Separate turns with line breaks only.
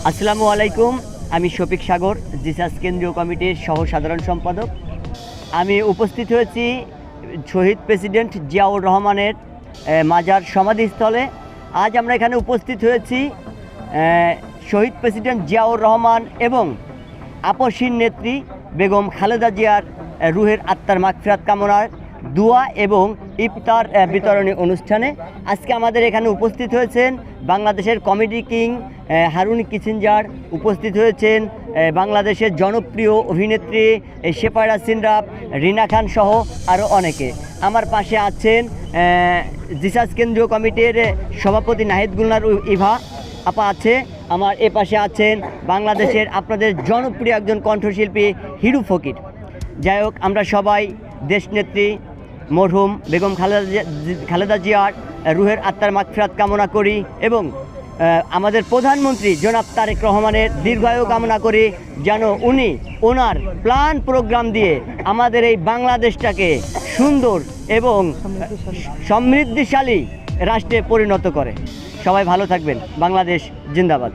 আসসালামু আলাইকুম। আমি শফিক সাগর, জিসাস কেন্দ্রীয় কমিটির সহ সাধারণ সম্পাদক। আমি উপস্থিত হয়েছি শহীদ প্রেসিডেন্ট জিয়াউর রহমানের মাজার সমাধিস্থলে। আজ আমরা এখানে উপস্থিত হয়েছি শহীদ প্রেসিডেন্ট জিয়াউর রহমান এবং আপসীর নেত্রী বেগম খালেদা জিয়ার রুহের আত্মার মাগফিরাত কামনার দোয়া এবং ইফতার বিতরণী অনুষ্ঠানে। আজকে আমাদের এখানে উপস্থিত হয়েছেন বাংলাদেশের কমেডি কিং হারুন কিসিঞ্জার, উপস্থিত হয়েছেন বাংলাদেশের জনপ্রিয় অভিনেত্রী শেফায়েরা সিনরাব, রিনা খান সহ আরও অনেকে। আমার পাশে আছেন জিসাস কেন্দ্রীয় কমিটির সভাপতি নাহিদ গুলনার ইভা আপা আছে। আমার এ পাশে আছেন বাংলাদেশের আপনাদের জনপ্রিয় একজন কণ্ঠশিল্পী হিরু ফকির। যাই হোক, আমরা সবাই দেশনেত্রী মরহুম বেগম খালেদা জিয়ার রুহের আত্মার মাগফিরাত কামনা করি এবং আমাদের প্রধানমন্ত্রী জনাব তারেক রহমানের দীর্ঘায়ু কামনা করি, যেন উনি ওনার প্ল্যান প্রোগ্রাম দিয়ে আমাদের এই বাংলাদেশটাকে সুন্দর এবং সমৃদ্ধিশালী রাষ্ট্রে পরিণত করে। সবাই ভালো থাকবেন। বাংলাদেশ জিন্দাবাদ।